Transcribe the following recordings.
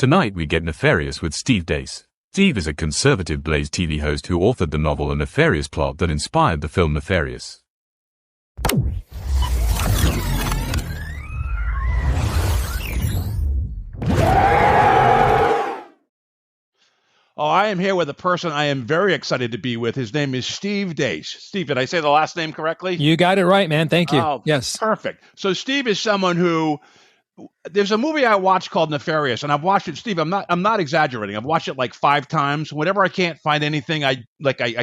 Tonight we get nefarious with Steve Deace. Steve is a conservative Blaze TV host who authored the novel A Nefarious Plot that inspired the film Nefarious. Oh, I am here with a person I am very excited to be with. His name is Steve Deace. Steve, did I say the last name correctly? You got it right, man. Thank you. Oh, yes. Perfect. So Steve is someone who, there's a movie I watched called Nefarious, and I've watched it, Steve, I'm not exaggerating. I've watched it like 5 times. Whenever I can't find anything, I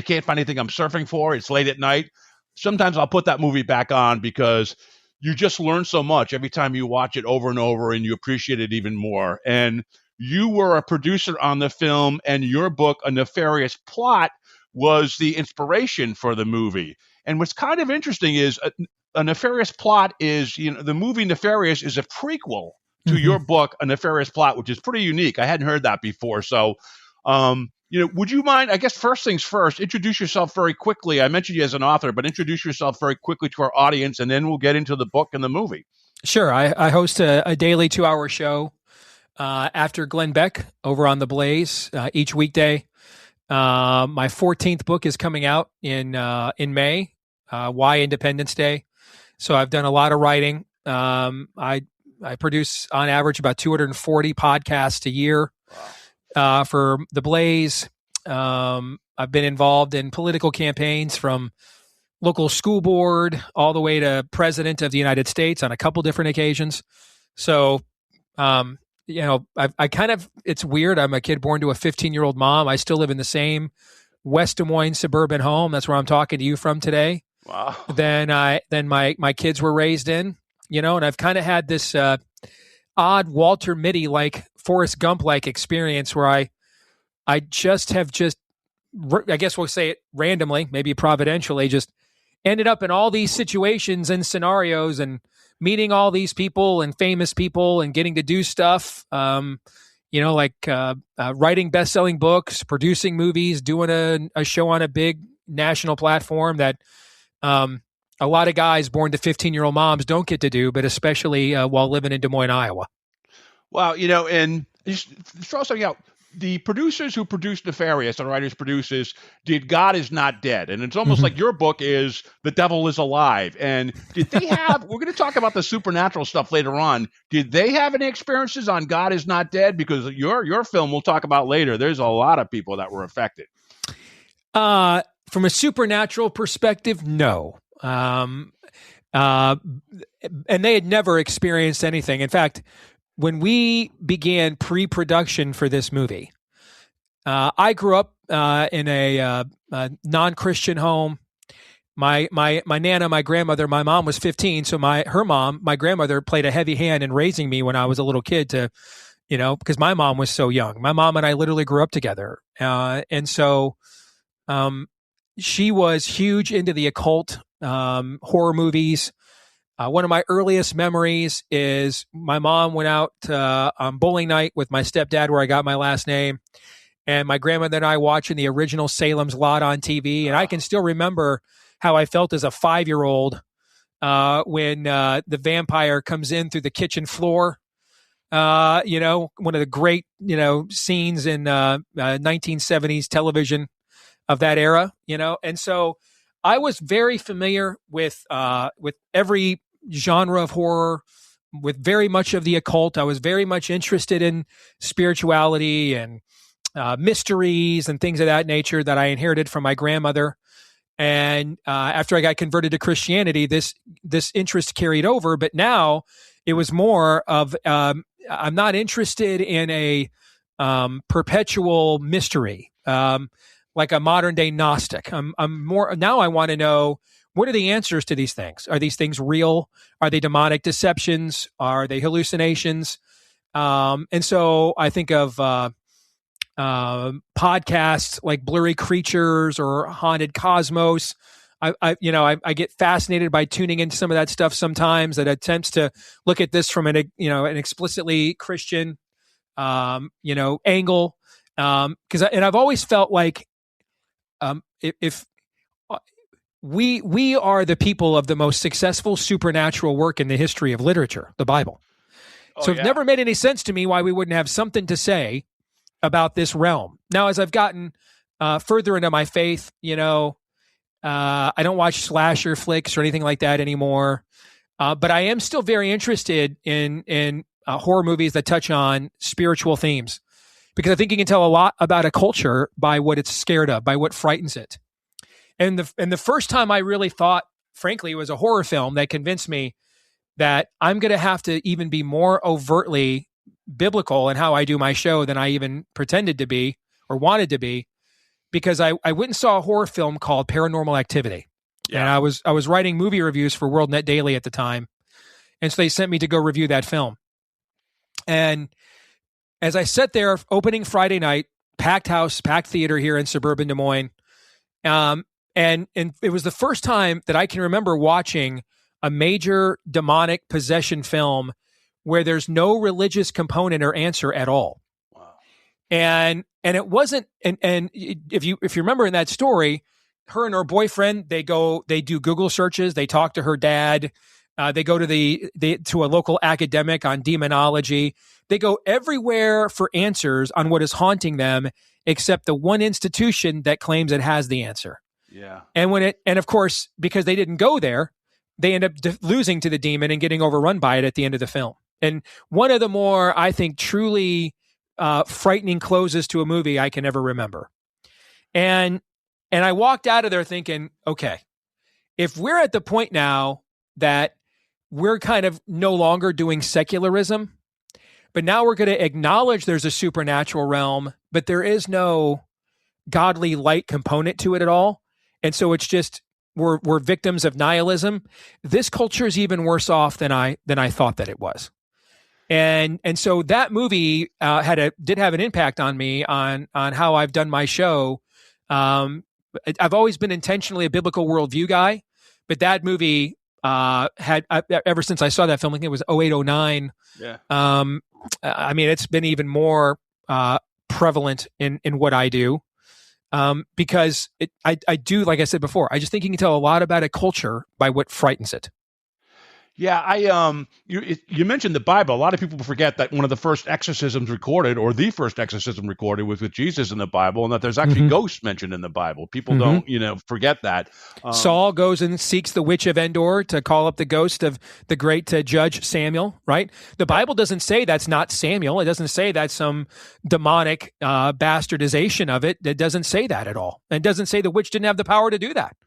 can't find anything I'm surfing for, it's late at night. Sometimes I'll put that movie back on because you just learn so much every time you watch it over and over, and you appreciate it even more. And you were a producer on the film, and your book, A Nefarious Plot, was the inspiration for the movie. And what's kind of interesting is A Nefarious Plot is, the movie Nefarious is a prequel to your book, A Nefarious Plot, which is pretty unique. I hadn't heard that before. So, would you mind, I guess first things first, introduce yourself very quickly. I mentioned you as an author, but introduce yourself very quickly to our audience, and then we'll get into the book and the movie. Sure. I host a daily 2-hour show after Glenn Beck over on The Blaze each weekday. My 14th book is coming out in May, Why Independence Day. So I've done a lot of writing. I produce on average about 240 podcasts a year for The Blaze. I've been involved in political campaigns from local school board all the way to president of the United States on a couple different occasions. So, I kind of, it's weird. I'm a kid born to a 15-year-old mom. I still live in the same West Des Moines suburban home. That's where I'm talking to you from today. Wow. Then my kids were raised in, and I've kind of had this odd Walter Mitty like Forrest Gump like experience where I I guess we'll say it randomly, maybe providentially, just ended up in all these situations and scenarios and meeting all these people and famous people and getting to do stuff, writing best-selling books, producing movies, doing a show on a big national platform that a lot of guys born to 15-year-old moms don't get to do, but especially while living in Des Moines, Iowa. Wow, and just throw something out. The producers who produced Nefarious, the writers, producers, did God Is Not Dead. And it's almost like your book is The Devil Is Alive. And did they have, we're going to talk about the supernatural stuff later on. Did they have any experiences on God Is Not Dead? Because your film we'll talk about later, there's a lot of people that were affected. From a supernatural perspective, no. And they had never experienced anything. In fact, when we began pre-production for this movie, I grew up in a non-Christian home. My Nana, my grandmother, my mom was 15, so my grandmother played a heavy hand in raising me when I was a little kid because my mom was so young. My mom and I literally grew up together. And so she was huge into the occult, horror movies. One of my earliest memories is my mom went out on bowling night with my stepdad, where I got my last name, and my grandmother and I watching the original Salem's Lot on TV. And I can still remember how I felt as a 5-year-old when the vampire comes in through the kitchen floor. One of the great, scenes in 1970s television of that era, And so I was very familiar with every genre of horror, with very much of the occult. I was very much interested in spirituality and mysteries and things of that nature that I inherited from my grandmother. And after I got converted to Christianity, this interest carried over. But now it was more of I'm not interested in a perpetual mystery, like a modern day Gnostic. I'm more now. I want to know, what are the answers to these things? Are these things real? Are they demonic deceptions? Are they hallucinations? And so I think of podcasts like Blurry Creatures or Haunted Cosmos. I get fascinated by tuning into some of that stuff sometimes, that attempts to look at this from an explicitly Christian angle. Because I've always felt like if we are the people of the most successful supernatural work in the history of literature, the Bible. So it never made any sense to me why we wouldn't have something to say about this realm. Now, as I've gotten further into my faith, I don't watch slasher flicks or anything like that anymore. But I am still very interested in horror movies that touch on spiritual themes, because I think you can tell a lot about a culture by what it's scared of, by what frightens it. And the first time I really thought, frankly, it was a horror film that convinced me that I'm going to have to even be more overtly biblical in how I do my show than I even pretended to be or wanted to be, because I went and saw a horror film called Paranormal Activity. Yeah. And I was writing movie reviews for WorldNet Daily at the time. And so they sent me to go review that film. And as I sat there opening Friday night, packed house, packed theater here in suburban Des Moines, and it was the first time that I can remember watching a major demonic possession film where there's no religious component or answer at all. Wow. And it wasn't, and if you remember in that story, her and her boyfriend, they do Google searches, they talk to her dad, they go to to a local academic on demonology. They go everywhere for answers on what is haunting them, except the one institution that claims it has the answer. Yeah. And of course, because they didn't go there, they end up losing to the demon and getting overrun by it at the end of the film. And one of the more, I think, truly frightening closes to a movie I can ever remember. And I walked out of there thinking, okay, if we're at the point now that we're kind of no longer doing secularism, but now we're going to acknowledge there's a supernatural realm, but there is no godly light component to it at all. And so it's just, we're victims of nihilism. This culture is even worse off than I thought that it was. And so that movie did have an impact on me on how I've done my show. I've always been intentionally a biblical worldview guy, but that movie had ever since I saw that film, I think it was 2008, 2009. Yeah. I mean, it's been even more prevalent in what I do, because I do, like I said before, I just think you can tell a lot about a culture by what frightens it. Yeah, you mentioned the Bible. A lot of people forget that one of the first exorcisms recorded, or the first exorcism recorded, was with Jesus in the Bible, and that there's actually ghosts mentioned in the Bible. People don't, forget that. Saul goes and seeks the witch of Endor to call up the ghost of the great Judge Samuel, right? The Bible doesn't say that's not Samuel. It doesn't say that's some demonic bastardization of it. It doesn't say that at all. And it doesn't say the witch didn't have the power to do that.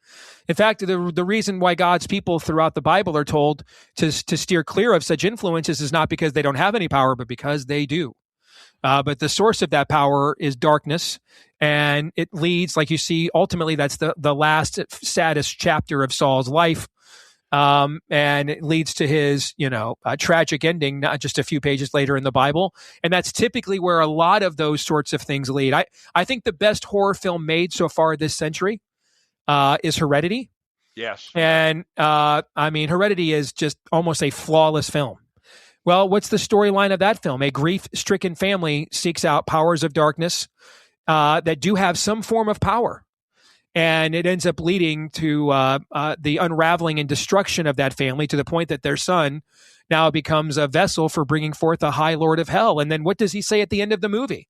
In fact, the reason why God's people throughout the Bible are told to steer clear of such influences is not because they don't have any power, but because they do. But the source of that power is darkness, and it leads, like you see, ultimately that's the last saddest chapter of Saul's life, and it leads to his tragic ending, not just a few pages later in the Bible. And that's typically where a lot of those sorts of things lead. I think the best horror film made so far this century is Heredity. Yes. And I mean, Heredity is just almost a flawless film. Well, what's the storyline of that film? A grief-stricken family seeks out powers of darkness that do have some form of power. And it ends up leading to the unraveling and destruction of that family, to the point that their son now becomes a vessel for bringing forth a high lord of hell. And then what does he say at the end of the movie?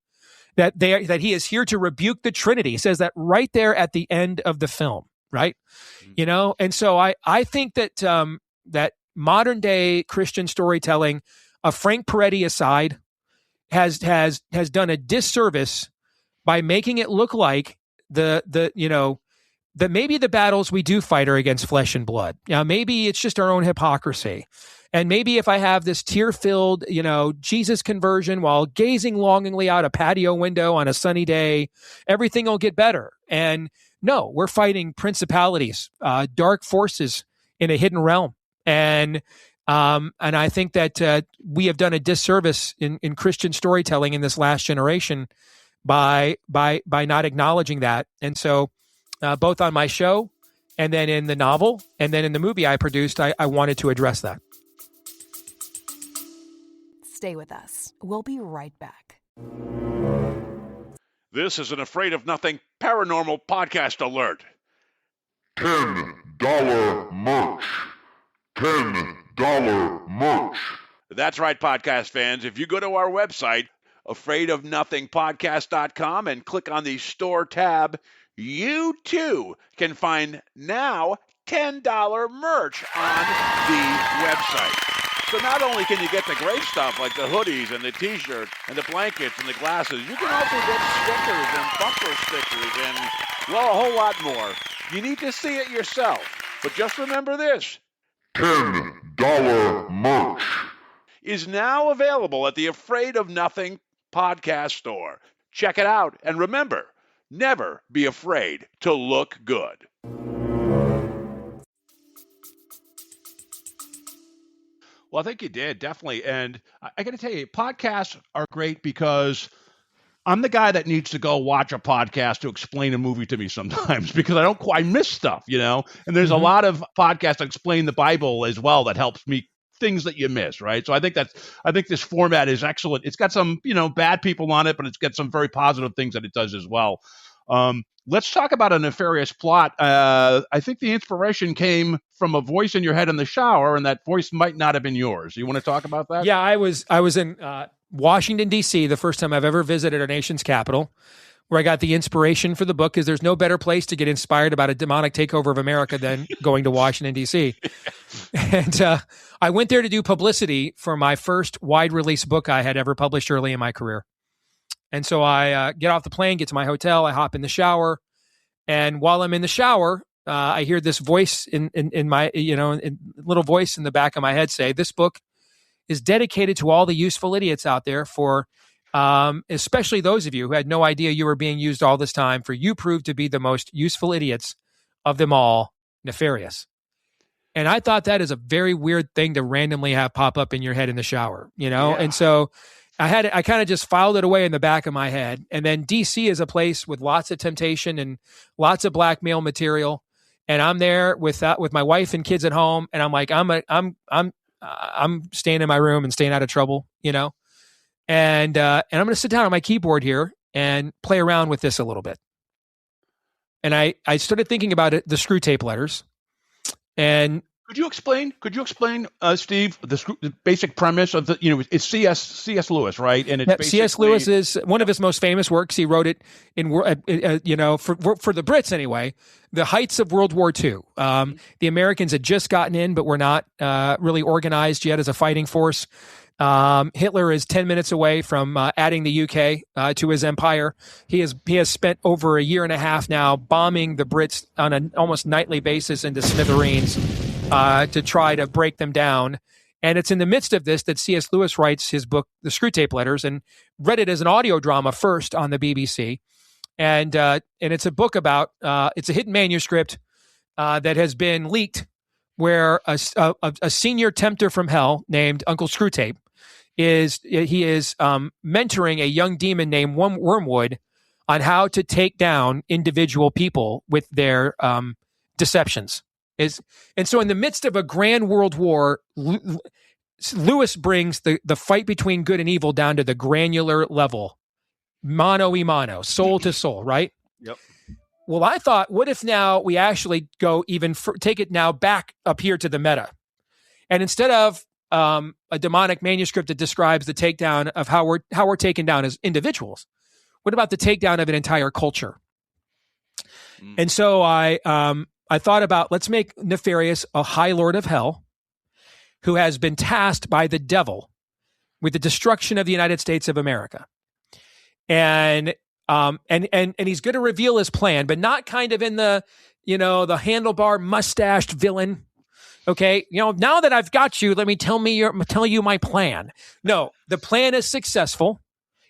That he is here to rebuke the Trinity. He says that right there at the end of the film, right? Mm-hmm. And so I think that that modern day Christian storytelling, Frank Peretti aside, has done a disservice by making it look like that maybe the battles we do fight are against flesh and blood. Maybe it's just our own hypocrisy. And maybe if I have this tear-filled, Jesus conversion while gazing longingly out a patio window on a sunny day, everything will get better. And no, we're fighting principalities, dark forces in a hidden realm. And I think that we have done a disservice in Christian storytelling in this last generation by not acknowledging that. And so both on my show and then in the novel and then in the movie I produced, I wanted to address that. Stay with us. We'll be right back. This is an Afraid of Nothing Paranormal Podcast Alert. $10 merch. $10 merch. That's right, podcast fans. If you go to our website, afraidofnothingpodcast.com, and click on the store tab, you too can find now $10 merch on the website. So not only can you get the great stuff like the hoodies and the t-shirts and the blankets and the glasses, you can also get stickers and bumper stickers and, well, a whole lot more. You need to see it yourself. But just remember this. $10 merch is now available at the Afraid of Nothing podcast store. Check it out. And remember, never be afraid to look good. Well, I think you did, definitely. And I got to tell you, podcasts are great because I'm the guy that needs to go watch a podcast to explain a movie to me sometimes because I miss stuff, And there's a lot of podcasts that explain the Bible as well that helps me things that you miss, right? So I think this format is excellent. It's got some, bad people on it, but it's got some very positive things that it does as well. Let's talk about A Nefarious Plot. I think the inspiration came from a voice in your head in the shower, and that voice might not have been yours. You want to talk about that? Yeah, I was in Washington, D.C., the first time I've ever visited our nation's capital, where I got the inspiration for the book, because there's no better place to get inspired about a demonic takeover of America than going to Washington, D.C. And I went there to do publicity for my first wide-release book I had ever published early in my career. And so I get off the plane, get to my hotel, I hop in the shower, and while I'm in the shower, I hear this voice in my, little voice in the back of my head say, "This book is dedicated to all the useful idiots out there, for especially those of you who had no idea you were being used all this time, for you proved to be the most useful idiots of them all, nefarious." And I thought that is a very weird thing to randomly have pop up in your head in the shower, Yeah. And so I kind of just filed it away in the back of my head. And then DC is a place with lots of temptation and lots of blackmail material. And I'm there with my wife and kids at home. And I'm like, I'm staying in my room and staying out of trouble, And I'm going to sit down on my keyboard here and play around with this a little bit. And I started thinking about it, the screw tape letters. And Could you explain, Steve, the basic premise of it's C.S. Lewis, right? And it's C.S. Lewis is one of his most famous works. He wrote it in, for the Brits anyway, the heights of World War II. The Americans had just gotten in, but were not really organized yet as a fighting force. Hitler is 10 minutes away from adding the UK to his empire. He has spent over a year and a half now bombing the Brits on an almost nightly basis into smithereens to try to break them down. And it's in the midst of this that C.S. Lewis writes his book, The Screwtape Letters, and read it as an audio drama first on the BBC. And it's a book about it's a hidden manuscript that has been leaked, where a senior tempter from hell named Uncle Screwtape is mentoring a young demon named Wormwood on how to take down individual people with their deceptions. And so in the midst of a grand world war, Lewis brings the fight between good and evil down to the granular level, mano y mano, soul to soul, right? Yep. Well, I thought, what if now we actually go take it now back up here to the meta, and instead of a demonic manuscript that describes the takedown of how we're taken down as individuals, what about the takedown of an entire culture? And so I thought about, let's make Nefarious a high lord of hell who has been tasked by the devil with the destruction of the United States of America. And he's going to reveal his plan, but not kind of in the handlebar mustached villain. Okay. Now that I've got you, let me tell you my plan. No, the plan is successful.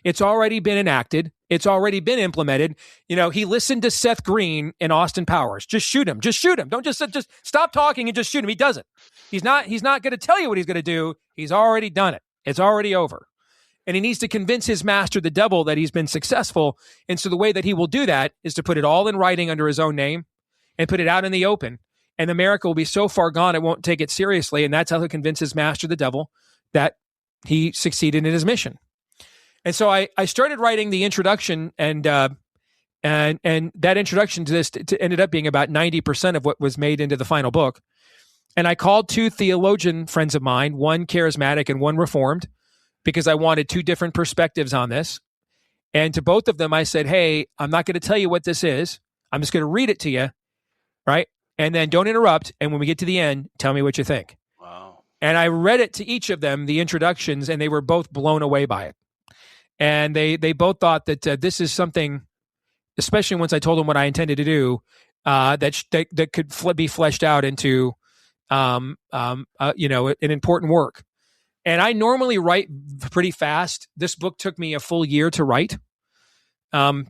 It's already been enacted. It's already been implemented. He listened to Seth Green and Austin Powers. Just shoot him. Just shoot him. Don't just stop talking and just shoot him. He doesn't. He's not going to tell you what he's going to do. He's already done it. It's already over. And he needs to convince his master, the devil, that he's been successful. And so the way that he will do that is to put it all in writing under his own name and put it out in the open. And America will be so far gone, it won't take it seriously. And that's how he'll convince his master, the devil, that he succeeded in his mission. And so I started writing the introduction, and that introduction to this ended up being about 90% of what was made into the final book. And I called two theologian friends of mine, one charismatic and one reformed, because I wanted two different perspectives on this. And to both of them, I said, hey, I'm not going to tell you what this is. I'm just going to read it to you, right? And then don't interrupt. And when we get to the end, tell me what you think. Wow. And I read it to each of them, the introductions, and they were both blown away by it. And they both thought that this is something, especially once I told them what I intended to do, that could be fleshed out into, an important work. And I normally write pretty fast. This book took me a full year to write. And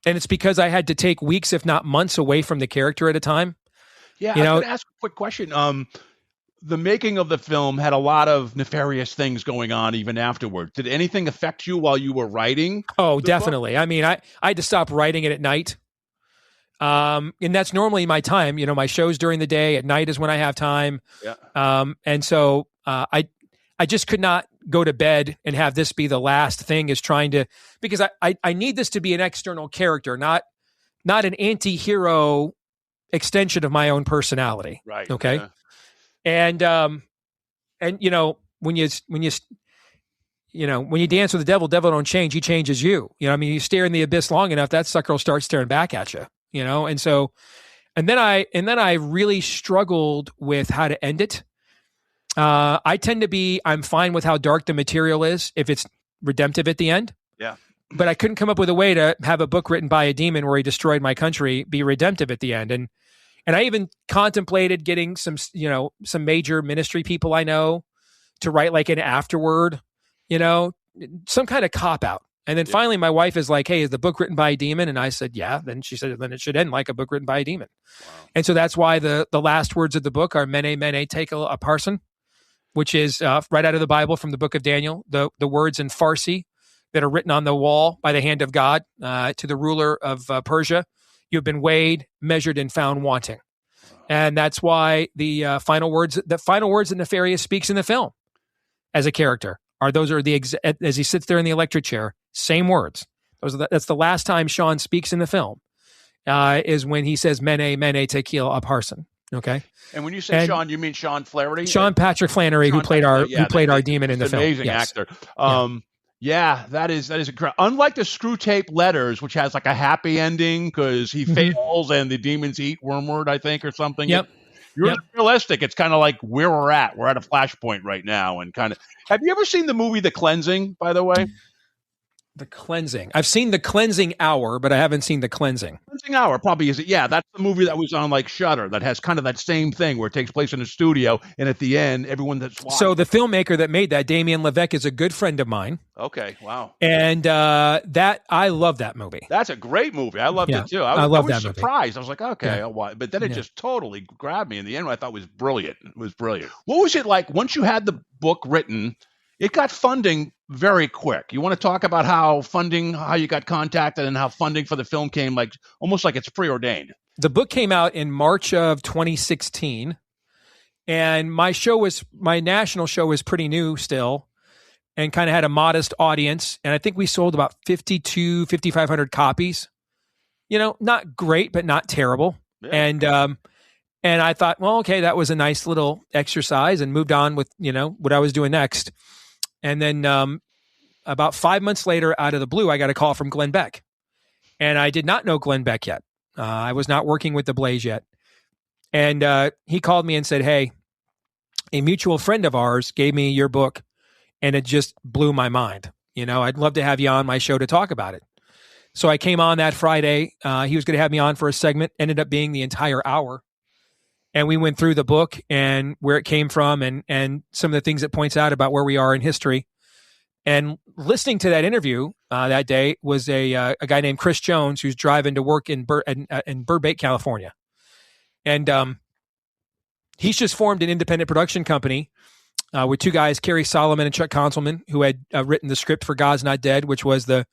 it's because I had to take weeks, if not months, away from the character at a time. Yeah, I was going to ask a quick question. The making of the film had a lot of nefarious things going on even afterward. Did anything affect you while you were writing? Oh, definitely. Book? I mean, I had to stop writing it at night. And that's normally my time. My show's during the day. At night is when I have time. Yeah. And so I just could not go to bed and have this be the last thing, is trying to, because I need this to be an external character, not an anti-hero extension of my own personality. Right. Okay. Yeah. And when you dance with the devil don't change, he changes you. You stare in the abyss long enough, that sucker will start staring back at you, And so, and then I really struggled with how to end it. I tend to be, I'm fine with how dark the material is if it's redemptive at the end. Yeah. But I couldn't come up with a way to have a book written by a demon where he destroyed my country be redemptive at the end. And I even contemplated getting some major ministry people I know to write like an afterword, some kind of cop out. And then finally my wife is like, hey, is the book written by a demon? And I said, yeah. Then she said, then it should end like a book written by a demon. Wow. And so that's why the last words of the book are mene tekel upharsin, which is right out of the Bible from the book of Daniel, the words in Farsi that are written on the wall by the hand of God to the ruler of Persia. You have been weighed, measured, and found wanting. And that's why the final words that Nefarious speaks in the film as a character as he sits there in the electric chair, same words. That's the last time Sean speaks in the film, is when he says mene tekel upharsin. Okay. And when you say Sean, you mean Sean Flaherty? Sean Patrick Flannery, who played our demon in the film. Amazing actor. Yeah, that is incredible. Unlike the Screw Tape Letters, which has like a happy ending because he fails and the demons eat Wormwood, I think, or something. Yep. You're realistic. It's kind of like where we're at. We're at a flashpoint right now, and kind of. Have you ever seen the movie The Cleansing? By the way. The Cleansing. I've seen The Cleansing Hour, but I haven't seen The Cleansing. Cleansing Hour probably is it. Yeah, that's the movie that was on like Shudder that has kind of that same thing where it takes place in a studio, and at the end, everyone that's watching. So the filmmaker that made that, Damien Levesque, is a good friend of mine. Okay, wow. And I love that movie. That's a great movie. I loved it too. I love that surprised. movie. I was like, okay, I'll watch. But then it just totally grabbed me in the end. I thought was brilliant. It was brilliant. What was it like once you had the book written? It got funding very quick. You want to talk about how you got contacted and how funding for the film came, like almost like it's preordained. The book came out in March of 2016, and my national show was pretty new still and kind of had a modest audience. And I think we sold about 5,500 copies, not great, but not terrible. Yeah. And I thought, well, okay, that was a nice little exercise, and moved on with, what I was doing next. And then about 5 months later, out of the blue, I got a call from Glenn Beck. And I did not know Glenn Beck yet. I was not working with the Blaze yet. And he called me and said, hey, a mutual friend of ours gave me your book, and it just blew my mind. I'd love to have you on my show to talk about it. So I came on that Friday. He was going to have me on for a segment, ended up being the entire hour. And we went through the book and where it came from and some of the things it points out about where we are in history. And listening to that interview that day was a guy named Chris Jones, who's driving to work in Burbank, California. And he's just formed an independent production company with two guys, Kerry Solomon and Chuck Conselman, who had written the script for God's Not Dead, which was the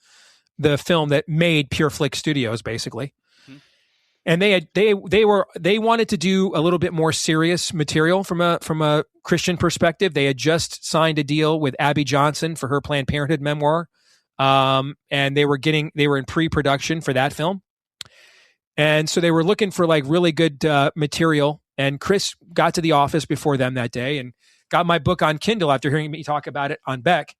film that made Pure Flix Studios, basically. And they wanted to do a little bit more serious material from a Christian perspective. They had just signed a deal with Abby Johnson for her Planned Parenthood memoir, and they were in pre-production for that film. And so they were looking for like really good material And Chris got to the office before them that day and got my book on Kindle after hearing me talk about it on Beck,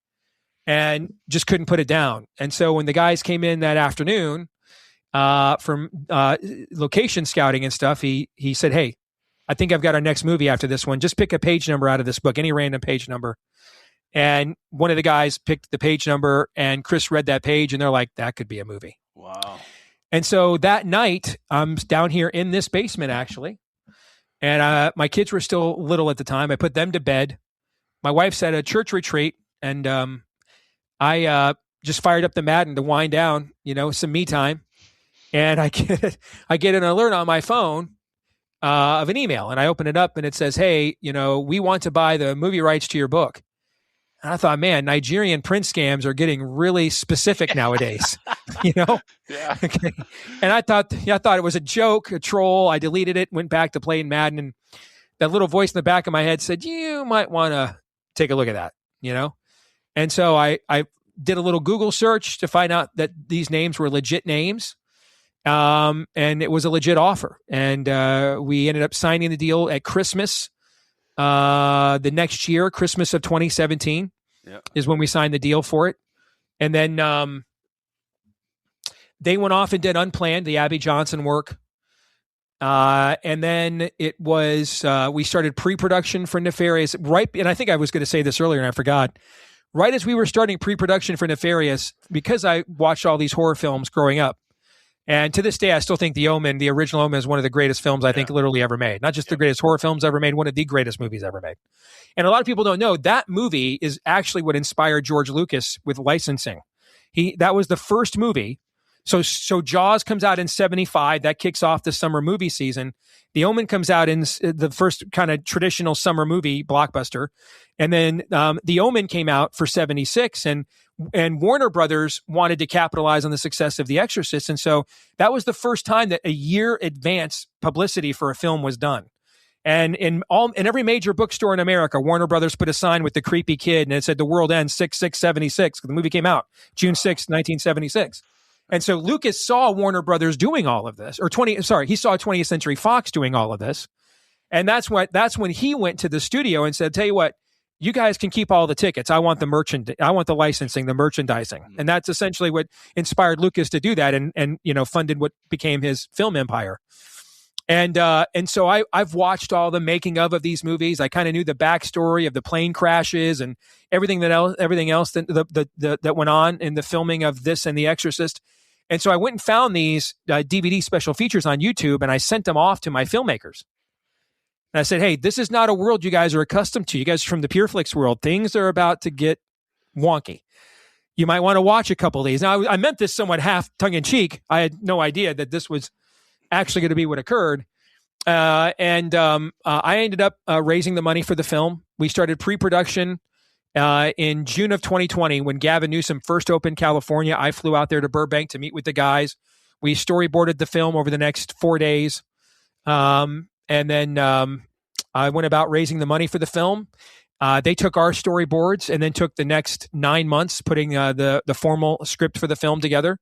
and just couldn't put it down. And so when the guys came in that afternoon from location scouting and stuff, he said, "Hey, I think I've got our next movie after this one. Just pick a page number out of this book, any random page number." And one of the guys picked the page number, and Chris read that page, and they're like, "That could be a movie." Wow. And so that night, I'm down here in this basement, actually. And my kids were still little at the time. I put them to bed. My wife's at a church retreat, and I just fired up the Madden to wind down, some me time. And I get an alert on my phone of an email, and I open it up, and it says, "Hey, we want to buy the movie rights to your book." And I thought, man, Nigerian print scams are getting really specific nowadays, Yeah. Okay. And I thought it was a joke, a troll. I deleted it, went back to playing Madden, and that little voice in the back of my head said, "You might want to take a look at that," And so I did a little Google search to find out that these names were legit names. And it was a legit offer. And we ended up signing the deal at Christmas. The next year, Christmas of 2017, is when we signed the deal for it. And then they went off and did Unplanned, the Abby Johnson work. And then it was, we started pre-production for Nefarious, and I think I was going to say this earlier and I forgot. Right as we were starting pre-production for Nefarious, because I watched all these horror films growing up, and to this day, I still think The Omen, the original Omen, is one of the greatest films I think literally ever made. Not just the greatest horror films ever made, one of the greatest movies ever made. And a lot of people don't know that movie is actually what inspired George Lucas with licensing. That was the first movie. So Jaws comes out in 1975. That kicks off the summer movie season. The Omen comes out in the first kind of traditional summer movie blockbuster. And then The Omen came out for 1976. And Warner Brothers wanted to capitalize on the success of The Exorcist. And so that was the first time that a year advance publicity for a film was done. And in every major bookstore in America, Warner Brothers put a sign with the creepy kid, and it said "The World Ends 6/6/76." The movie came out June 6, 1976. And so Lucas saw Warner Brothers doing all of this, he saw 20th Century Fox doing all of this. And that's when he went to the studio and said, "Tell you what, you guys can keep all the tickets. I want the licensing, the merchandising." And that's essentially what inspired Lucas to do that and funded what became his film empire. And so I've watched all the making of these movies. I kind of knew the backstory of the plane crashes and everything else that went on in the filming of this and The Exorcist. And so I went and found these DVD special features on YouTube, and I sent them off to my filmmakers. And I said, "Hey, this is not a world you guys are accustomed to. You guys are from the PureFlix world. Things are about to get wonky. You might want to watch a couple of these." Now, I meant this somewhat half tongue-in-cheek. I had no idea that this was actually going to be what occurred. I ended up raising the money for the film. We started pre-production in June of 2020 when Gavin Newsom first opened California. I flew out there to Burbank to meet with the guys. We storyboarded the film over the next 4 days. And then I went about raising the money for the film. They took our storyboards and then took the next 9 months putting the formal script for the film together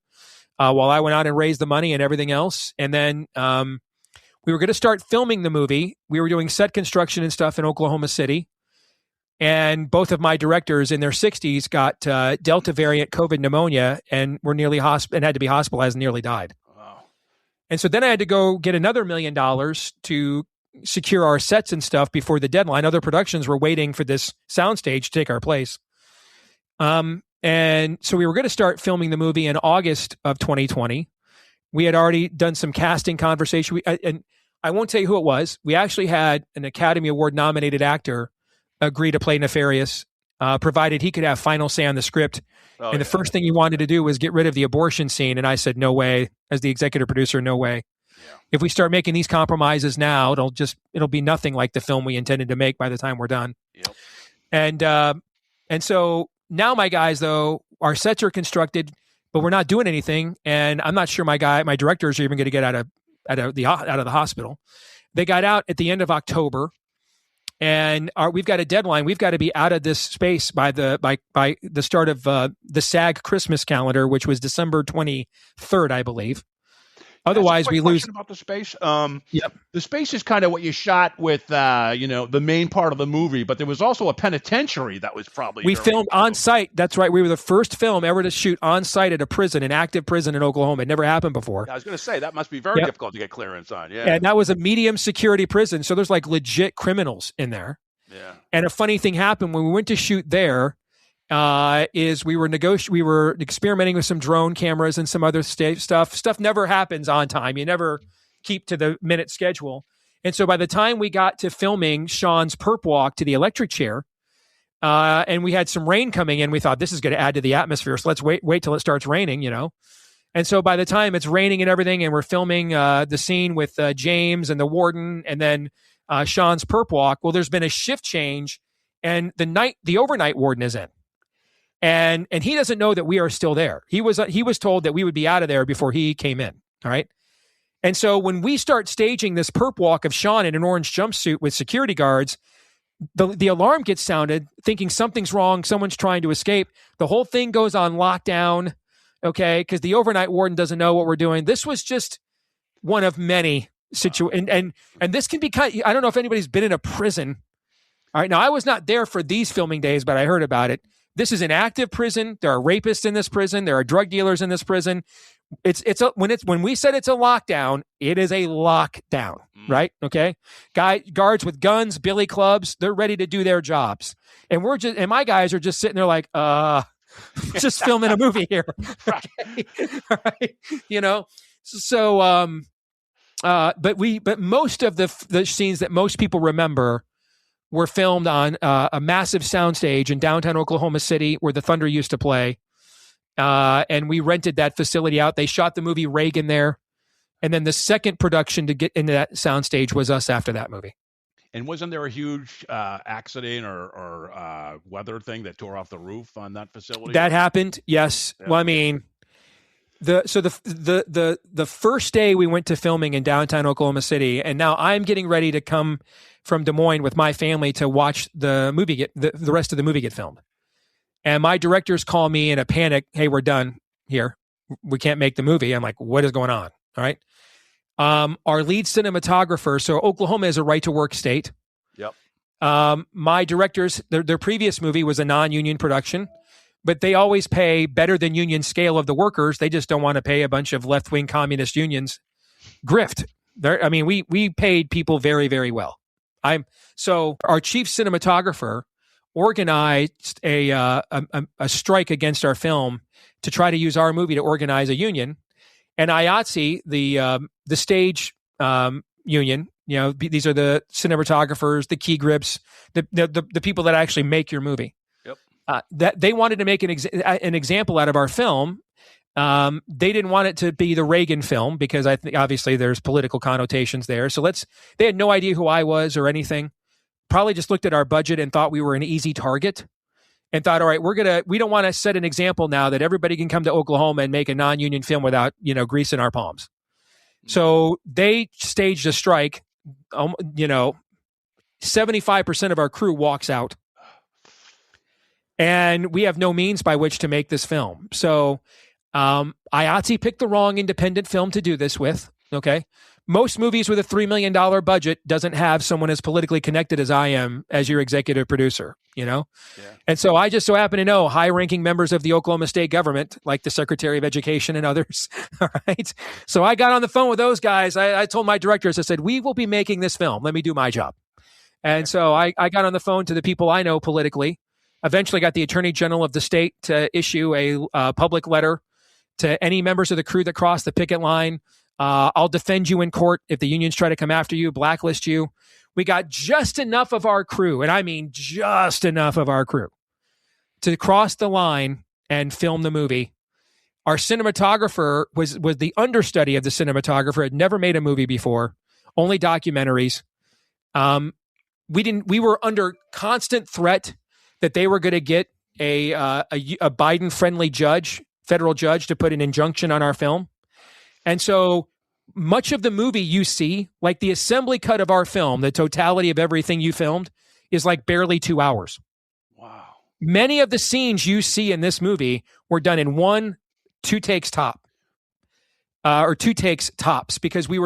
while I went out and raised the money and everything else. And then we were going to start filming the movie. We were doing set construction and stuff in Oklahoma City. And both of my directors in their 60s got Delta variant COVID pneumonia and were nearly and had to be hospitalized and nearly died. Wow. And so then I had to go get another $1 million to secure our sets and stuff before the deadline. Other productions were waiting for this soundstage to take our place. And so we were going to start filming the movie in August of 2020. We had already done some casting conversation. And I won't tell you who it was. We actually had an Academy Award nominated actor agree to play Nefarious, provided he could have final say on the script. The first thing he wanted to do was get rid of the abortion scene. And I said, "No way." As the executive producer, no way. Yeah. If we start making these compromises now, it'll be nothing like the film we intended to make by the time we're done. Yep. And so now my guys, though, our sets are constructed, but we're not doing anything. And I'm not sure my directors are even going to get out of the hospital. They got out at the end of October. And we've got a deadline. We've got to be out of this space by the start of the SAG Christmas calendar, which was December 23rd, I believe. Otherwise, we lose. About the space. Yep. The space is kind of what you shot with, the main part of the movie, but there was also a penitentiary that was probably. We filmed on site. That's right. We were the first film ever to shoot on site at a prison, an active prison in Oklahoma. It never happened before. I was going to say that must be very difficult to get clearance on. Yeah. And that was a medium security prison, so there's like legit criminals in there. Yeah. And a funny thing happened when we went to shoot there. Is we were experimenting with some drone cameras and some other stuff. Stuff never happens on time. You never keep to the minute schedule. And so by the time we got to filming Sean's perp walk to the electric chair, and we had some rain coming in, we thought this is going to add to the atmosphere. So let's wait till it starts raining, And so by the time it's raining and everything, and we're filming the scene with James and the warden, and then Sean's perp walk, well, there's been a shift change, and the overnight warden is in. And he doesn't know that we are still there. He was told that we would be out of there before he came in. All right. And so when we start staging this perp walk of Sean in an orange jumpsuit with security guards, the alarm gets sounded, thinking something's wrong. Someone's trying to escape. The whole thing goes on lockdown. Okay. Because the overnight warden doesn't know what we're doing. This was just one of many situations. And this can be I don't know if anybody's been in a prison. All right. Now, I was not there for these filming days, but I heard about it. This is an active prison. There are rapists in this prison. There are drug dealers in this prison. When we said it's a lockdown, it is a lockdown, right? Okay. Guards with guns, billy clubs, they're ready to do their jobs. And my guys are just sitting there like, just filming a movie here. Okay. All right. So, but most of the scenes that most people remember were filmed on a massive soundstage in downtown Oklahoma City where the Thunder used to play. And we rented that facility out. They shot the movie Reagan there. And then the second production to get into that soundstage was us after that movie. And wasn't there a huge accident or weather thing that tore off the roof on that facility? That happened, yes. Yeah. Well, I mean, the first day we went to filming in downtown Oklahoma City, and now I'm getting ready to come from Des Moines with my family to watch the movie the rest of the movie get filmed. And my directors call me in a panic. Hey, we're done here. We can't make the movie. I'm like, what is going on? All right. Our lead cinematographer. So Oklahoma is a right to work state. Yep. My directors, their previous movie was a non-union production, but they always pay better than union scale of the workers. They just don't want to pay a bunch of left-wing communist unions grift. We paid people very, very well. So our chief cinematographer organized a strike against our film to try to use our movie to organize a union. And IATSE, the stage union, these are the cinematographers, the key grips, the people that actually make your movie. Yep. That they wanted to make an example out of our film. They didn't want it to be the Reagan film because I think obviously there's political connotations there. So they had no idea who I was or anything. Probably just looked at our budget and thought we were an easy target and thought, all right, we don't want to set an example now that everybody can come to Oklahoma and make a non-union film without, grease in our palms. So they staged a strike. 75% of our crew walks out. And we have no means by which to make this film. So IATSE picked the wrong independent film to do this with. Okay. Most movies with a $3 million budget doesn't have someone as politically connected as I am as your executive producer, Yeah. And so I just so happen to know high-ranking members of the Oklahoma State government, like the Secretary of Education and others. All right. So I got on the phone with those guys. I told my directors, I said, we will be making this film. Let me do my job. And so I got on the phone to the people I know politically, eventually got the Attorney General of the state to issue a public letter to any members of the crew that crossed the picket line. I'll defend you in court if the unions try to come after you, blacklist you. We got just enough of our crew, and I mean just enough of our crew, to cross the line and film the movie. Our cinematographer was the understudy of the cinematographer, had never made a movie before, only documentaries. We were under constant threat that they were going to get a Biden-friendly federal judge, to put an injunction on our film. And so much of the movie you see, like the assembly cut of our film, the totality of everything you filmed, is like barely 2 hours. Wow. Many of the scenes you see in this movie were done in 1-2 takes top. or 2 takes tops, because we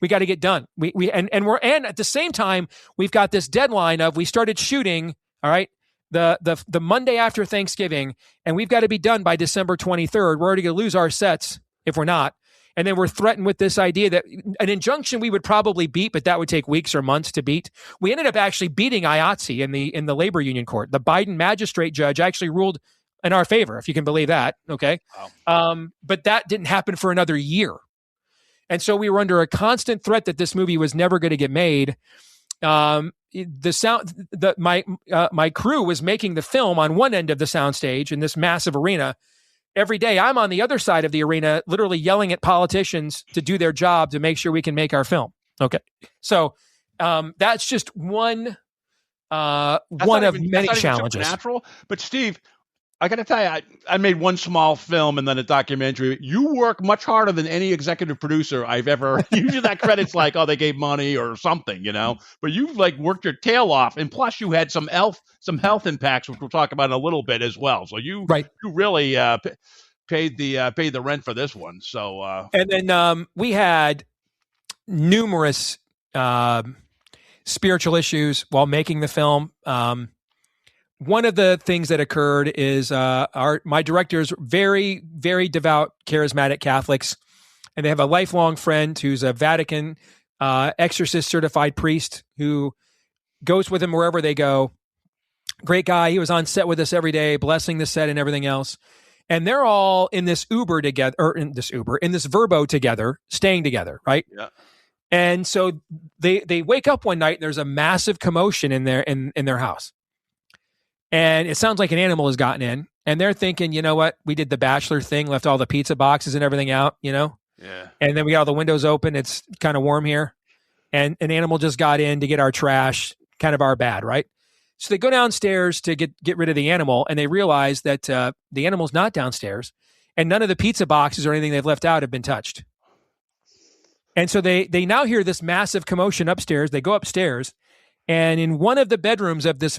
got to get done. And at the same time, we've got this deadline of, we started shooting, all right, the Monday after Thanksgiving, and we've got to be done by December 23rd. We're already going to lose our sets if we're not. And then we're threatened with this idea that an injunction we would probably beat, but that would take weeks or months to beat. We ended up actually beating IATSE in the labor union court. The Biden magistrate judge actually ruled in our favor, if you can believe that. Okay. Wow. But that didn't happen for another year. And so we were under a constant threat that this movie was never going to get made. My crew was making the film on one end of the soundstage in this massive arena. Every day I'm on the other side of the arena, literally yelling at politicians to do their job to make sure we can make our film. Okay. So that's just one of many challenges. Natural, but Steve, I got to tell you, I made one small film and then a documentary. You work much harder than any executive producer I've ever. Usually that credit's like, oh, they gave money or something, But you've like worked your tail off, and plus you had some health impacts, which we'll talk about in a little bit as well. So you really paid the rent for this one. So and then we had numerous spiritual issues while making the film. One of the things that occurred is my directors, very, very devout, charismatic Catholics, and they have a lifelong friend who's a Vatican exorcist certified priest who goes with them wherever they go. Great guy. He was on set with us every day, blessing the set and everything else. And they're all in this Uber together, or in this Verbo together, staying together, right? Yeah. And so they wake up one night and there's a massive commotion in their house. And it sounds like an animal has gotten in, and they're thinking, you know what? We did the Bachelor thing, left all the pizza boxes and everything out, Yeah. And then we got all the windows open. It's kind of warm here. And an animal just got in to get our trash, kind of our bad, right? So they go downstairs to get rid of the animal, and they realize that the animal's not downstairs, and none of the pizza boxes or anything they've left out have been touched. And so they now hear this massive commotion upstairs. They go upstairs. And in one of the bedrooms of this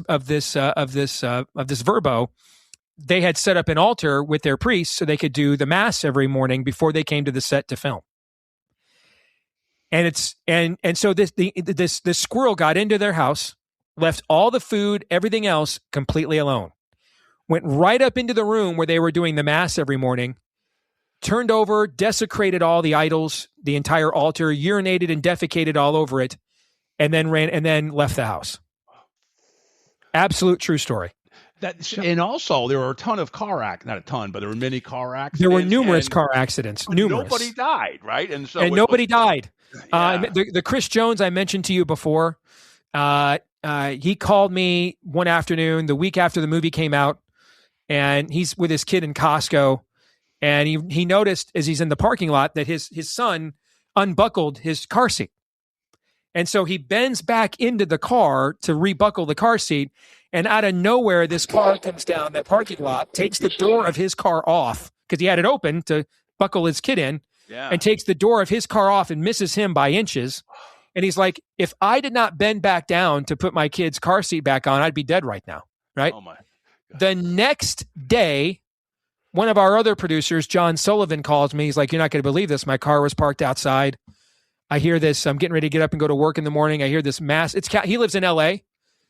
Verbo, they had set up an altar with their priests so they could do the mass every morning before they came to the set to film. And so this squirrel got into their house, left all the food, everything else completely alone, went right up into the room where they were doing the mass every morning, turned over, desecrated all the idols, the entire altar, urinated and defecated all over it. And then left the house. Absolute true story. And also, there were a ton of not a ton, but there were many car accidents. There were numerous car accidents. Numerous. Nobody died, right? And nobody died. Yeah. The Chris Jones I mentioned to you before, he called me one afternoon, the week after the movie came out, and he's with his kid in Costco, and he noticed as he's in the parking lot that his son unbuckled his car seat. And so he bends back into the car to rebuckle the car seat. And out of nowhere, this car comes down that parking lot, takes the door of his car off because he had it open to buckle his kid in, and takes the door of his car off and misses him by inches. And he's like, if I did not bend back down to put my kid's car seat back on, I'd be dead right now. Right. Oh my God. The next day, one of our other producers, John Sullivan, calls me. He's like, you're not going to believe this. My car was parked outside. I hear this. I'm getting ready to get up and go to work in the morning. I hear this he lives in LA.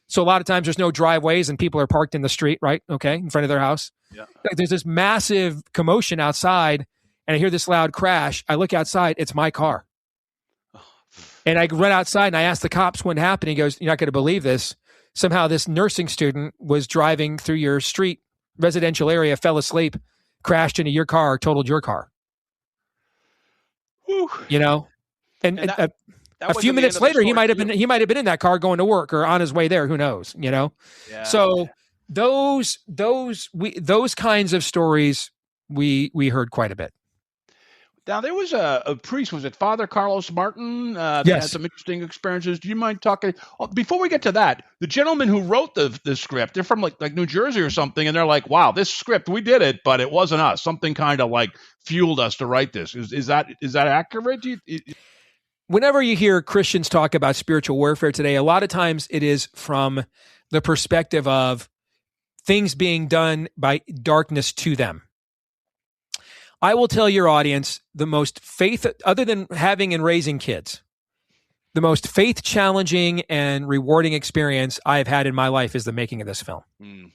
So a lot of times there's no driveways and people are parked in the street, right? Okay. In front of their house. Yeah. There's this massive commotion outside and I hear this loud crash. I look outside. It's my car. And I run outside and I ask the cops what happened. He goes, you're not going to believe this. Somehow this nursing student was driving through your street, residential area, fell asleep, crashed into your car, totaled your car. Whew. And a few minutes later, he might have been in that car going to work or on his way there. Who knows? Yeah. So those kinds of stories we heard quite a bit. Now there was a priest. Was it Father Carlos Martin? That had some interesting experiences. Do you mind talking before we get to that? The gentleman who wrote the script, they're from like New Jersey or something, and they're like, "Wow, this script, we did it, but it wasn't us. Something kind of like fueled us to write this." Is that accurate? Whenever you hear Christians talk about spiritual warfare today, a lot of times it is from the perspective of things being done by darkness to them. I will tell your audience the most faith, other than having and raising kids, the most faith challenging and rewarding experience I've had in my life is the making of this film. Mm.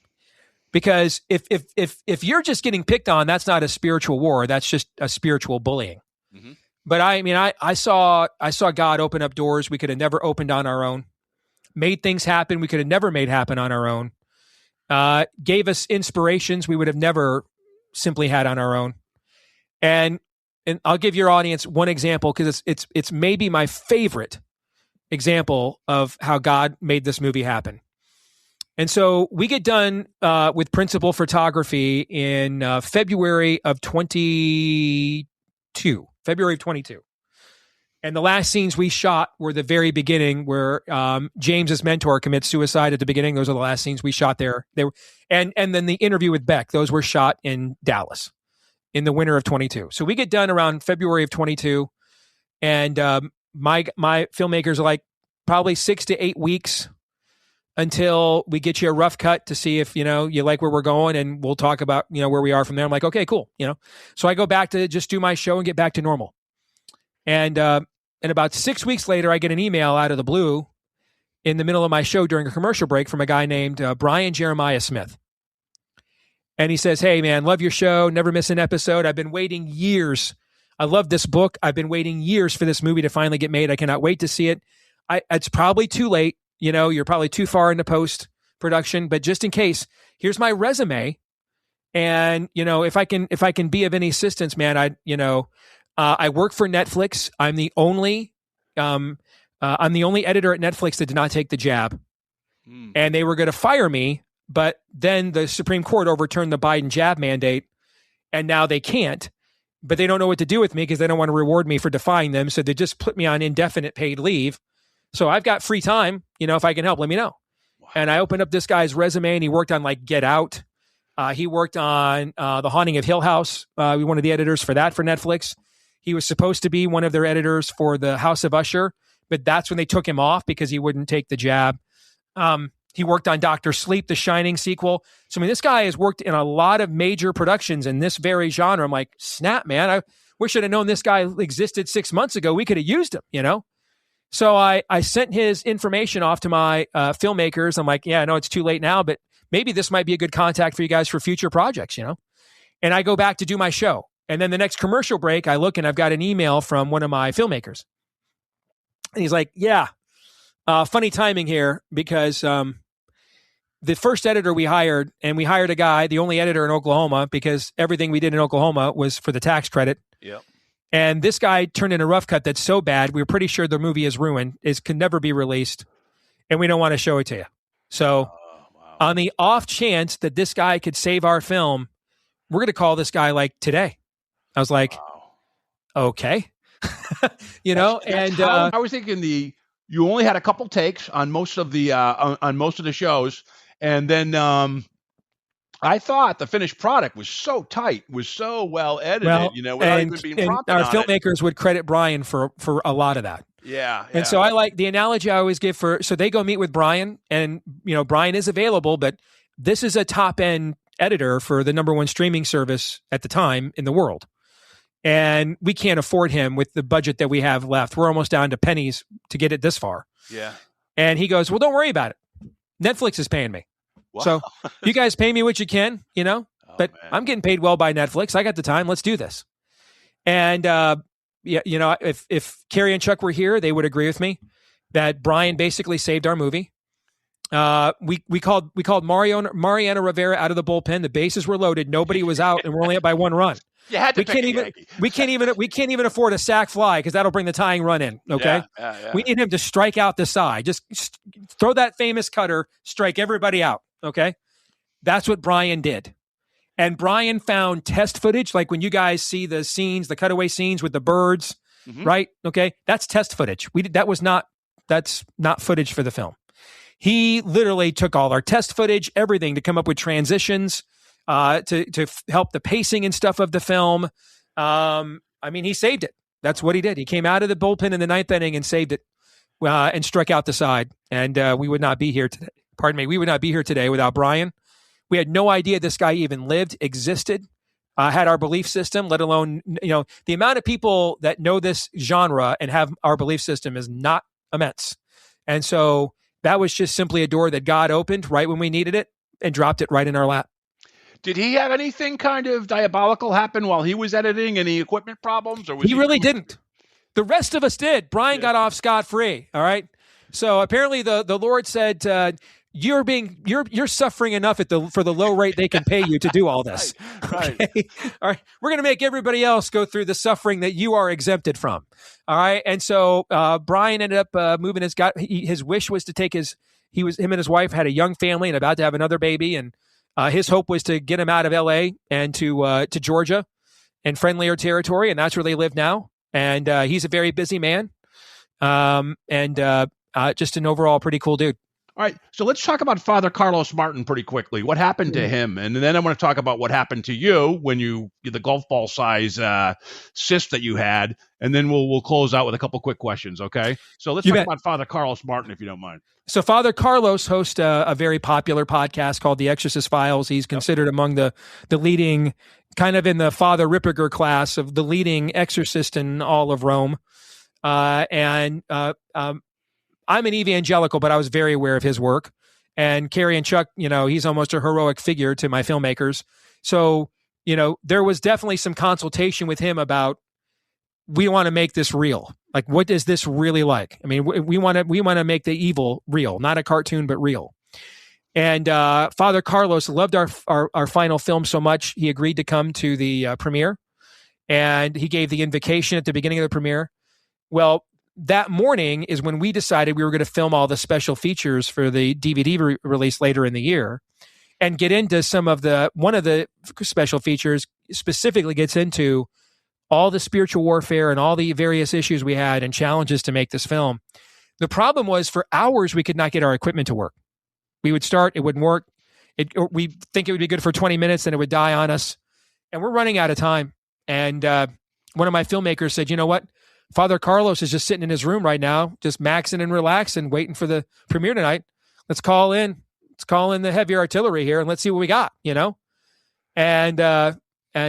Because if you're just getting picked on, that's not a spiritual war. That's just a spiritual bullying. Mm-hmm. But I saw God open up doors we could have never opened on our own, made things happen we could have never made happen on our own, gave us inspirations we would have never simply had on our own. And I'll give your audience one example because it's maybe my favorite example of how God made this movie happen. And so we get done with principal photography in February of 22. And the last scenes we shot were the very beginning where James's mentor commits suicide at the beginning. Those are the last scenes we shot there. And then the interview with Beck, those were shot in Dallas in the winter of 22. So we get done around February of 22. And my filmmakers are like probably 6 to 8 weeks until we get you a rough cut to see if, you like where we're going, and we'll talk about, where we are from there. I'm like, okay, cool. So I go back to just do my show and get back to normal. And about 6 weeks later, I get an email out of the blue in the middle of my show during a commercial break from a guy named Brian Jeremiah Smith. And he says, hey man, love your show. Never miss an episode. I've been waiting years. I love this book. I've been waiting years for this movie to finally get made. I cannot wait to see it. It's probably too late. You're probably too far into post-production, but just in case, here's my resume. And, if I can be of any assistance, man, I work for Netflix. I'm the only editor at Netflix that did not take the jab. And they were going to fire me, but then the Supreme Court overturned the Biden jab mandate, and now they can't. But they don't know what to do with me because they don't want to reward me for defying them. So they just put me on indefinite paid leave. So I've got free time. If I can help, let me know. Wow. And I opened up this guy's resume, and he worked on like Get Out. He worked on The Haunting of Hill House. One of the editors for that for Netflix. He was supposed to be one of their editors for The House of Usher, but that's when they took him off because he wouldn't take the jab. He worked on Dr. Sleep, the Shining sequel. So, this guy has worked in a lot of major productions in this very genre. I'm like, snap, man. I wish I'd have known this guy existed 6 months ago. We could have used him, So I sent his information off to my filmmakers. I'm like, yeah, I know it's too late now, but maybe this might be a good contact for you guys for future projects, And I go back to do my show. And then the next commercial break, I look and I've got an email from one of my filmmakers. And he's like, yeah, funny timing here because the first editor we hired, and we hired a guy, the only editor in Oklahoma, because everything we did in Oklahoma was for the tax credit. Yep. And this guy turned in a rough cut that's so bad, we're pretty sure the movie is ruined, can never be released, and we don't want to show it to you. So on the off chance that this guy could save our film, we're going to call this guy like today. I was like, okay. And I was thinking you only had a couple takes on most of the shows, and then I thought the finished product was so tight, was so well edited, without even being prompted. Our filmmakers would credit Brian for a lot of that. Yeah. And so I like the analogy I always give so they go meet with Brian, and Brian is available, but this is a top end editor for the number one streaming service at the time in the world. And we can't afford him with the budget that we have left. We're almost down to pennies to get it this far. Yeah. And he goes, well, don't worry about it. Netflix is paying me. Wow. So you guys pay me what you can, but man, I'm getting paid well by Netflix. I got the time. Let's do this. And, if Carrie and Chuck were here, they would agree with me that Brian basically saved our movie. We called Mariano Rivera out of the bullpen. The bases were loaded. Nobody was out, and we're only up by one run. You had to we can't even afford a sack fly because that'll bring the tying run in. Okay. Yeah. We need him to strike out the side. Just throw that famous cutter, strike everybody out. Okay. That's what Brian did. And Brian found test footage. Like when you guys see the scenes, the cutaway scenes with the birds, right? Okay. That's test footage. That's not footage for the film. He literally took all our test footage, everything to come up with transitions, to help the pacing and stuff of the film. He saved it. That's what he did. He came out of the bullpen in the ninth inning and saved it, and struck out the side. And we would not be here today. We would not be here today without Brian. We had no idea this guy even existed. had our belief system, let alone, the amount of people that know this genre and have our belief system is not immense. And so that was just simply a door that God opened right when we needed it and dropped it right in our lap. Did he have anything kind of diabolical happen while he was editing? Any equipment problems? Or was he really didn't. The rest of us did. Brian got off scot-free. All right. So apparently the Lord said, you're suffering enough for the low rate they can pay you to do all this. Right. Okay? All right. We're going to make everybody else go through the suffering that you are exempted from. All right. And so Brian ended up moving his wish was to take him and his wife had a young family and about to have another baby. And his hope was to get him out of LA and to Georgia and friendlier territory. And that's where they live now. And he's a very busy man. And just an overall pretty cool dude. All right, so let's talk about Father Carlos Martin pretty quickly. What happened to him? And then I want to talk about what happened to you when the golf ball size cyst that you had, and then we'll close out with a couple quick questions, okay? So let's talk about Father Carlos Martin, if you don't mind. So Father Carlos hosts a very popular podcast called The Exorcist Files. He's considered among the leading, kind of in the Father Ripperger class of the leading exorcist in all of Rome. I'm an evangelical, but I was very aware of his work. And Carrie and Chuck, he's almost a heroic figure to my filmmakers. So, there was definitely some consultation with him about, we want to make this real. Like, what is this really like? I mean, we want to make the evil real, not a cartoon, but real. And Father Carlos loved our final film so much, he agreed to come to the premiere. And he gave the invocation at the beginning of the premiere. Well, that morning is when we decided we were going to film all the special features for the DVD release later in the year and get into one of the special features specifically gets into all the spiritual warfare and all the various issues we had and challenges to make this film. The problem was for hours, we could not get our equipment to work. We would start, it wouldn't work. We think it would be good for 20 minutes and it would die on us. And we're running out of time. And one of my filmmakers said, you know what? Father Carlos is just sitting in his room right now, just maxing and relaxing, waiting for the premiere tonight. Let's call in the heavy artillery here and let's see what we got, And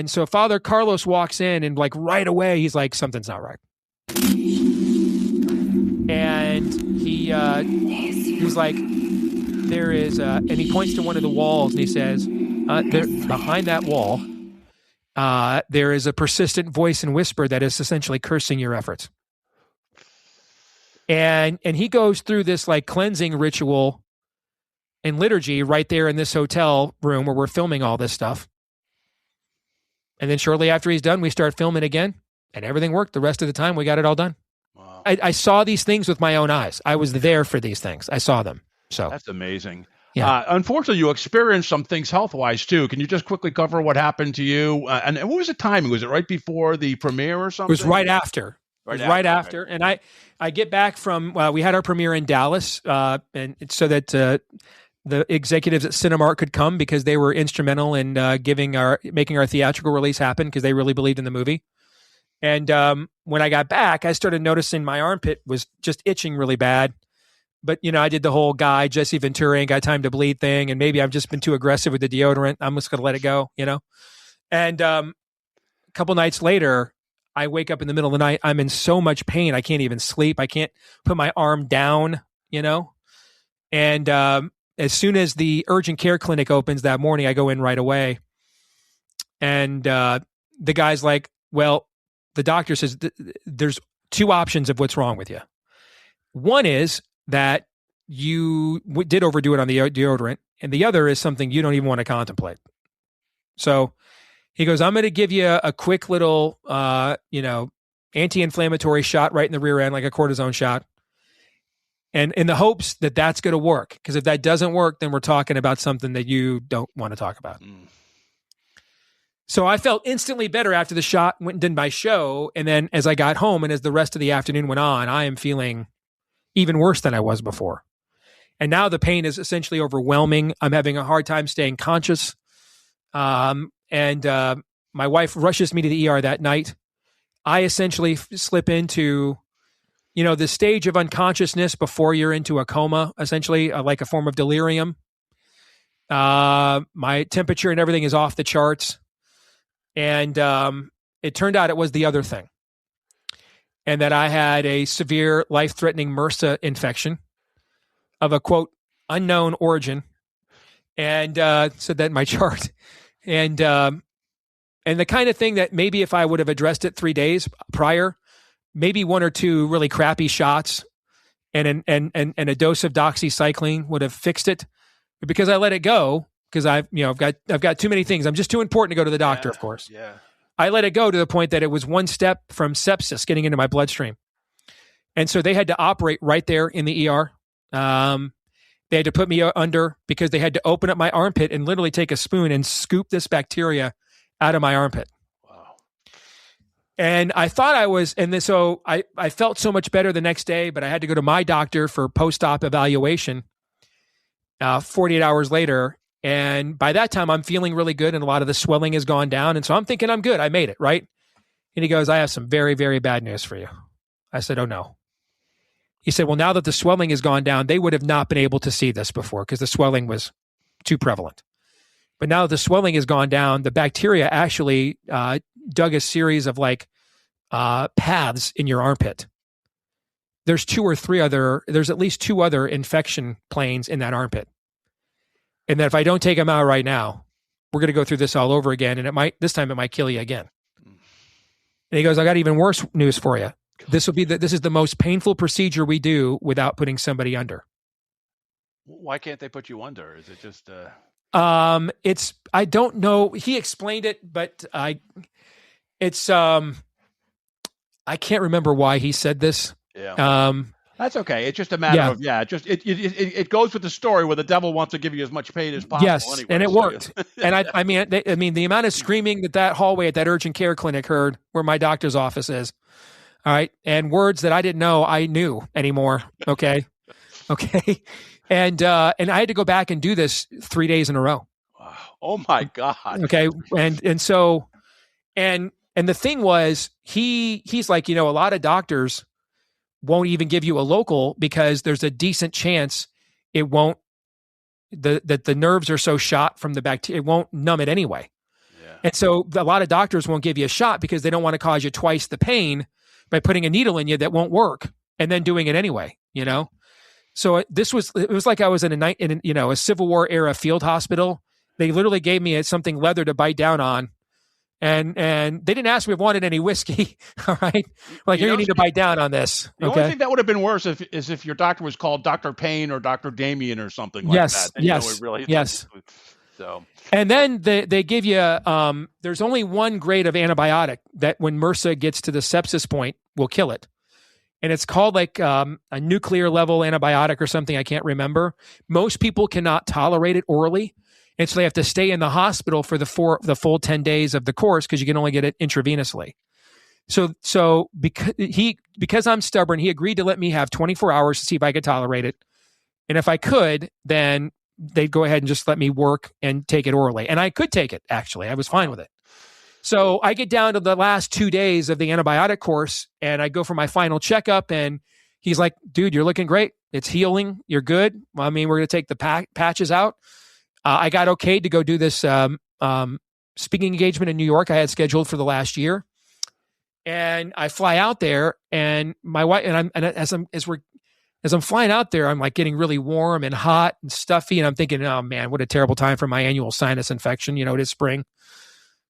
so Father Carlos walks in and like right away, he's like, something's not right. And he's like, there is, and he points to one of the walls and he says, there, behind that wall, there is a persistent voice and whisper that is essentially cursing your efforts. And he goes through this like cleansing ritual and liturgy right there in this hotel room where we're filming all this stuff. And then shortly after he's done, we start filming again and everything worked. The rest of the time we got it all done. Wow. I saw these things with my own eyes. I was there for these things. I saw them. So that's amazing. Yeah. Unfortunately, you experienced some things health-wise too. Can you just quickly cover what happened to you? And what was the timing? Was it right before the premiere or something? It was right after. Right after. And I get back from, we had our premiere in Dallas, and so that the executives at Cinemark could come because they were instrumental in making our theatrical release happen because they really believed in the movie. And when I got back, I started noticing my armpit was just itching really bad. But, I did the whole guy, Jesse Ventura, ain't got time to bleed thing. And maybe I've just been too aggressive with the deodorant. I'm just going to let it go, And a couple nights later, I wake up in the middle of the night. I'm in so much pain. I can't even sleep. I can't put my arm down, And as soon as the urgent care clinic opens that morning, I go in right away. And the guy's like, well, the doctor says there's two options of what's wrong with you. One is that you did overdo it on the deodorant, and the other is something you don't even want to contemplate. So he goes, I'm going to give you a quick little, anti-inflammatory shot right in the rear end, like a cortisone shot. And in the hopes that that's going to work. Because if that doesn't work, then we're talking about something that you don't want to talk about. So I felt instantly better after the shot, went and did my show. And then as I got home and as the rest of the afternoon went on, I am feeling even worse than I was before. And now the pain is essentially overwhelming. I'm having a hard time staying conscious. And my wife rushes me to the ER that night. I essentially slip into, the stage of unconsciousness before you're into a coma, essentially like a form of delirium. My temperature and everything is off the charts. And it turned out it was the other thing. And that I had a severe life-threatening MRSA infection of a, quote, unknown origin. And said that in my chart. And the kind of thing that maybe if I would have addressed it 3 days prior, maybe 1 or 2 really crappy shots and a dose of doxycycline would have fixed it. But because I let it go, because I've got too many things. I'm just too important to go to the doctor, of course. Yeah. I let it go to the point that it was one step from sepsis getting into my bloodstream. And so they had to operate right there in the ER. They had to put me under because they had to open up my armpit and literally take a spoon and scoop this bacteria out of my armpit. Wow. And I thought I was, so I felt so much better the next day, but I had to go to my doctor for post-op evaluation 48 hours later. And by that time, I'm feeling really good and a lot of the swelling has gone down. And so I'm thinking I'm good. I made it, right? And he goes, I have some very, very bad news for you. I said, oh, no. He said, well, now that the swelling has gone down, they would have not been able to see this before because the swelling was too prevalent. But now that the swelling has gone down, the bacteria actually dug a series of paths in your armpit. There's at least 2 other infection planes in that armpit. And that if I don't take them out right now, we're going to go through this all over again. And this time it might kill you again. And he goes, I got even worse news for you. This is the most painful procedure we do without putting somebody under. Why can't they put you under? Is it just I don't know. He explained it, but I can't remember why he said this. Yeah. That's okay. It's just a matter of it goes with the story where the devil wants to give you as much pain as possible. Yes, anyway, and it worked. And I mean, the amount of screaming that hallway at that urgent care clinic heard, where my doctor's office is, all right, and words that I didn't know I knew anymore. Okay, and I had to go back and do this 3 days in a row. Wow. Oh my God. Okay, and so the thing was, he's like, a lot of doctors won't even give you a local because there's a decent chance it won't, that the nerves are so shot from the bacteria, it won't numb it anyway. Yeah. And so a lot of doctors won't give you a shot because they don't want to cause you twice the pain by putting a needle in you that won't work and then doing it anyway, So it was like I was in a Civil War era field hospital. They literally gave me something leather to bite down on. And they didn't ask me if I wanted any whiskey. All right. Like, you need to bite down on this. The only thing that would have been worse is if your doctor was called Dr. Payne or Dr. Damien or something like that. And yes. So. And then they give you, there's only one grade of antibiotic that when MRSA gets to the sepsis point will kill it. And it's called a nuclear level antibiotic or something. I can't remember. Most people cannot tolerate it orally. And so they have to stay in the hospital for the full 10 days of the course because you can only get it intravenously. So because I'm stubborn, he agreed to let me have 24 hours to see if I could tolerate it. And if I could, then they'd go ahead and just let me work and take it orally. And I could take it, actually. I was fine with it. So I get down to the last 2 days of the antibiotic course and I go for my final checkup and he's like, dude, you're looking great. It's healing. You're good. Well, I mean, we're going to take the patches out. I got okayed to go do this speaking engagement in New York I had scheduled for the last year. And I fly out there and my wife, as I'm flying out there, I'm like getting really warm and hot and stuffy. And I'm thinking, oh man, what a terrible time for my annual sinus infection. It is spring.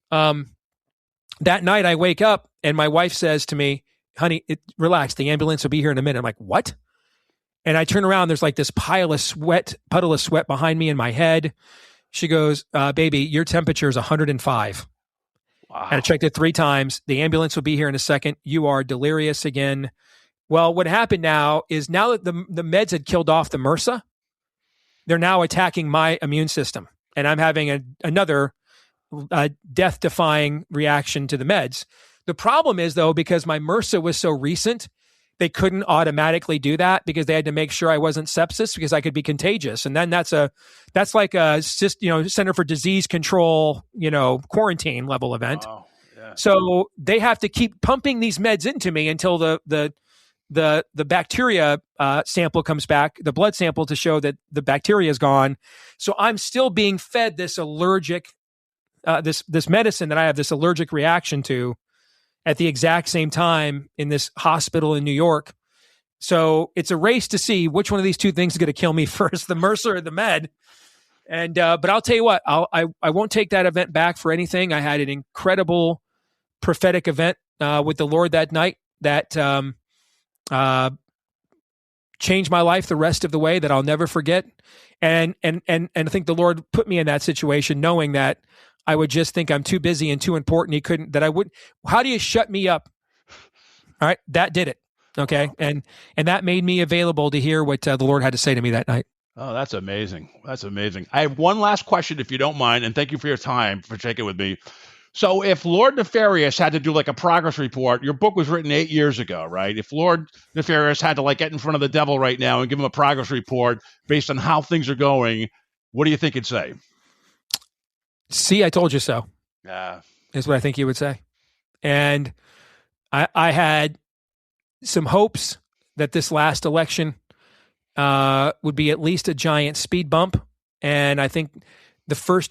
That night I wake up and my wife says to me, honey, relax. The ambulance will be here in a minute. I'm like, what? And I turn around, there's like this puddle of sweat behind me in my head. She goes, baby, your temperature is 105. Wow. And I checked it 3 times. The ambulance will be here in a second. You are delirious again. Well, what happened now is now that the meds had killed off the MRSA, they're now attacking my immune system. And I'm having another death-defying reaction to the meds. The problem is, though, because my MRSA was so recent, they couldn't automatically do that because they had to make sure I wasn't sepsis because I could be contagious. And then that's like a Center for Disease Control, quarantine level event. Wow. Yeah. So they have to keep pumping these meds into me until the bacteria sample comes back, the blood sample to show that the bacteria is gone. So I'm still being fed this allergic this medicine that I have this allergic reaction to at the exact same time in this hospital in New York. So it's a race to see which one of these two things is going to kill me first, the Mercer or the med. And but I'll tell you what, I won't take that event back for anything. I had an incredible prophetic event with the Lord that night that changed my life the rest of the way that I'll never forget. And I think the Lord put me in that situation knowing that I would just think I'm too busy and too important. He couldn't, that I wouldn't. How do you shut me up? All right. That did it. Okay. And that made me available to hear what the Lord had to say to me that night. Oh, that's amazing. That's amazing. I have one last question, if you don't mind, and thank you for your time for taking it with me. So if Lord Nefarious had to do like a progress report, your book was written 8 years ago, right? If Lord Nefarious had to like get in front of the devil right now and give him a progress report based on how things are going, what do you think it'd say? See, I told you so. Yeah. Is what I think he would say. And I had some hopes that this last election would be at least a giant speed bump. And I think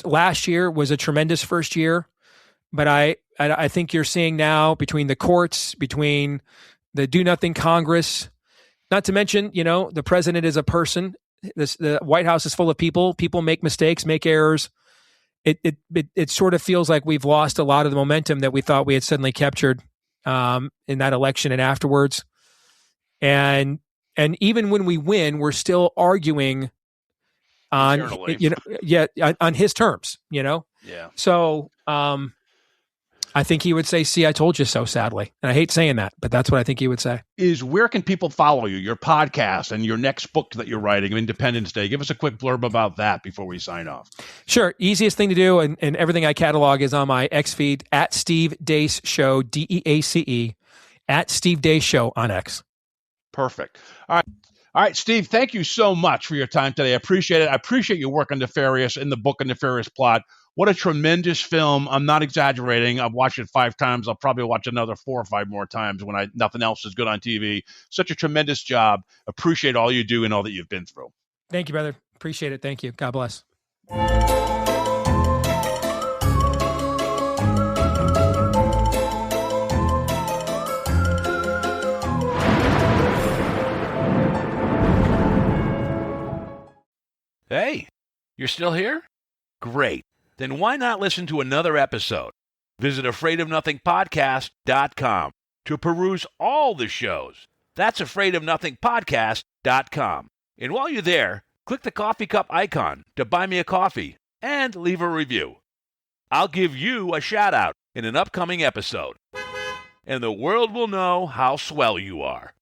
last year was a tremendous first year. But I think you're seeing now between the courts, between the do nothing Congress, not to mention, the president is a person. The White House is full of people. People make mistakes, make errors. It sort of feels like we've lost a lot of the momentum that we thought we had suddenly captured in that election and afterwards. And even when we win, we're still arguing on on his terms. Yeah. So I think he would say, "See, I told you so." Sadly, and I hate saying that, but that's what I think he would say. Where can people follow you? Your podcast and your next book that you're writing, Independence Day. Give us a quick blurb about that before we sign off. Sure. Easiest thing to do, and everything I catalog is on my X feed at Steve Deace Show, DEACE, at Steve Deace Show on X. Perfect. All right, Steve, thank you so much for your time today. I appreciate it. I appreciate your work on Nefarious in the book, A Nefarious Plot. What a tremendous film. I'm not exaggerating. I've watched it 5 times. I'll probably watch another 4 or 5 more times when nothing else is good on TV. Such a tremendous job. Appreciate all you do and all that you've been through. Thank you, brother. Appreciate it. Thank you. God bless. Hey, you're still here? Great. Then why not listen to another episode? Visit afraidofnothingpodcast.com to peruse all the shows. That's afraidofnothingpodcast.com. And while you're there, click the coffee cup icon to buy me a coffee and leave a review. I'll give you a shout out in an upcoming episode. And the world will know how swell you are.